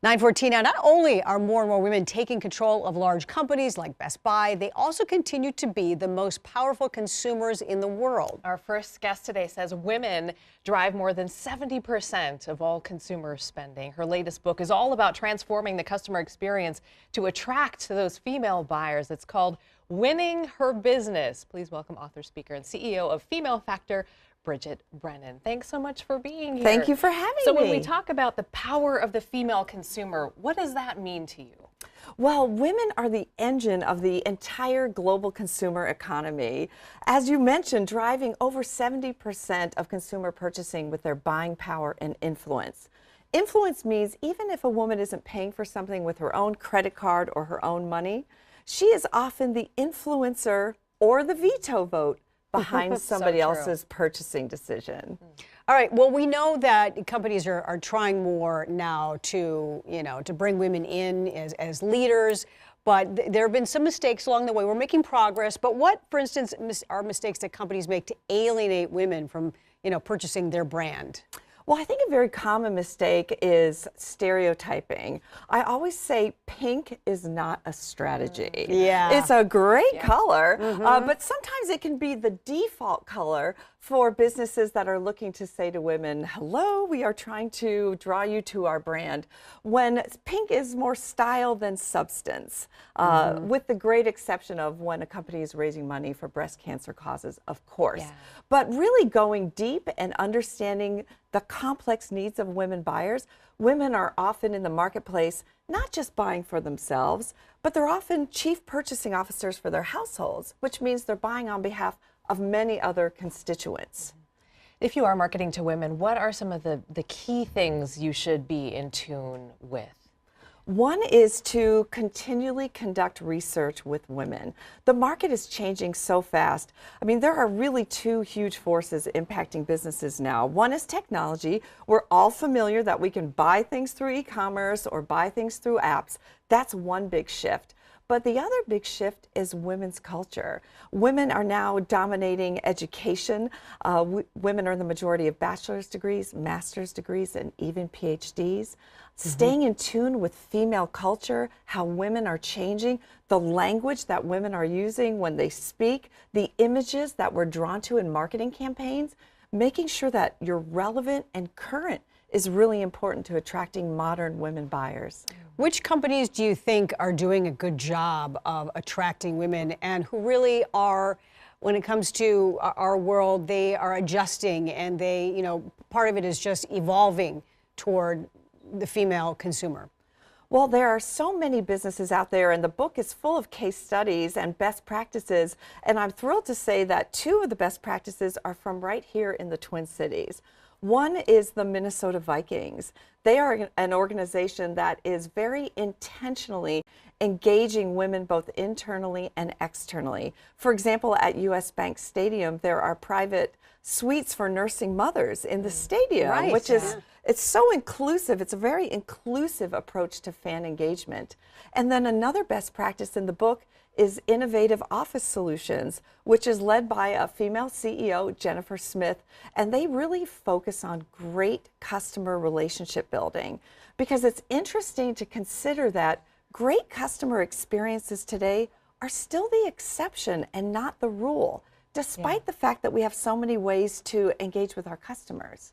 9:14 now. Not only are more and more women taking control of large companies like Best Buy, they also continue to be the most powerful consumers in the world. Our first guest today says women drive more than 70% of all consumer spending. Her latest book is all about transforming the customer experience to attract those female buyers. It's called Winning Her Business. Please welcome author, speaker, and CEO of Female Factor, Bridget Brennan. Thanks so much for being here. Thank you for having me. So when we talk about the power of the female consumer, what does that mean to you? Well, women are the engine of the entire global consumer economy. As you mentioned, driving over 70% of consumer purchasing with their buying power and influence. Influence means even if a woman isn't paying for something with her own credit card or her own money, she is often the influencer or the veto vote behind somebody else's purchasing decision. All right. Well, we know that companies are trying more now to, to bring women in as leaders, but there have been some mistakes along the way. We're making progress, but what, for instance, are mistakes that companies make to alienate women from, purchasing their brand? Well, I think a very common mistake is stereotyping. I always say pink is not a strategy. Yeah. It's a great color, but sometimes it can be the default color for businesses that are looking to say to women, hello, we are trying to draw you to our brand, when pink is more style than substance, with the great exception of when a company is raising money for breast cancer causes, of course. Yeah. But really going deep and understanding the complex needs of women buyers. Women are often in the marketplace not just buying for themselves, but they're often chief purchasing officers for their households, which means they're buying on behalf of many other constituents. If you are marketing to women, what are some of the key things you should be in tune with? One is to continually conduct research with women. The market is changing so fast. I mean, there are really two huge forces impacting businesses now. One is technology. We're all familiar that we can buy things through e-commerce or buy things through apps. That's one big shift. But the other big shift is women's culture. Women are now dominating education. Women are the majority of bachelor's degrees, master's degrees, and even PhDs. Staying in tune with female culture, how women are changing, the language that women are using when they speak, the images that we're drawn to in marketing campaigns, making sure that you're relevant and current is really important to attracting modern women buyers. Which companies do you think are doing a good job of attracting women and who really are, when it comes to our world, they are adjusting and they, part of it is just evolving toward the female consumer? Well, there are so many businesses out there, and the book is full of case studies and best practices. And I'm thrilled to say that two of the best practices are from right here in the Twin Cities. One is the Minnesota Vikings. They are an organization that is very intentionally engaging women both internally and externally. For example, at US Bank Stadium, there are private suites for nursing mothers in the stadium, which is it's so inclusive. It's a very inclusive approach to fan engagement. And then another best practice in the book is innovative office solutions, which is led by a female CEO, Jennifer Smith, and they really focus on great customer relationship building, because it's interesting to consider that great customer experiences today are still the exception and not the rule, despite the fact that we have so many ways to engage with our customers.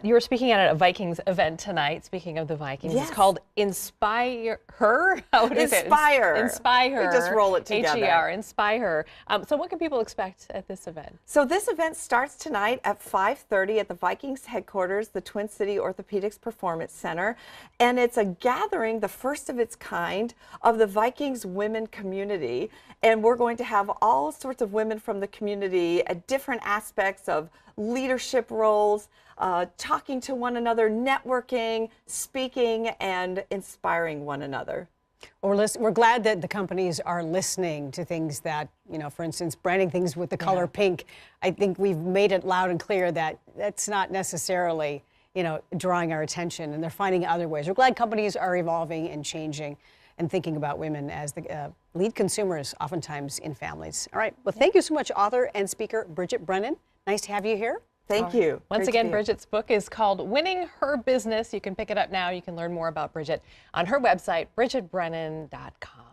You were speaking at a Vikings event tonight. Speaking of the Vikings, it's called Inspire Her. Inspire. Inspire. We just roll it together. H-E-R, Inspire Her. So what can people expect at this event? So this event starts tonight at 5:30 at the Vikings headquarters, the Twin City Orthopedics Performance Center. And it's a gathering, the first of its kind, of the Vikings women community. And we're going to have all sorts of women from the community at different aspects of leadership roles, talking to one another, networking, speaking, and inspiring one another. We're glad that the companies are listening to things that, for instance, branding things with the color pink. I think we've made it loud and clear that that's not necessarily, drawing our attention, and they're finding other ways. We're glad companies are evolving and changing and thinking about women as the lead consumers, oftentimes in families. All right. Well, thank you so much, author and speaker Bridget Brennan. Nice to have you here. Thank you. Once Great to again, be here. Bridget's book is called Winning Her Business. You can pick it up now. You can learn more about Bridget on her website, bridgetbrennan.com.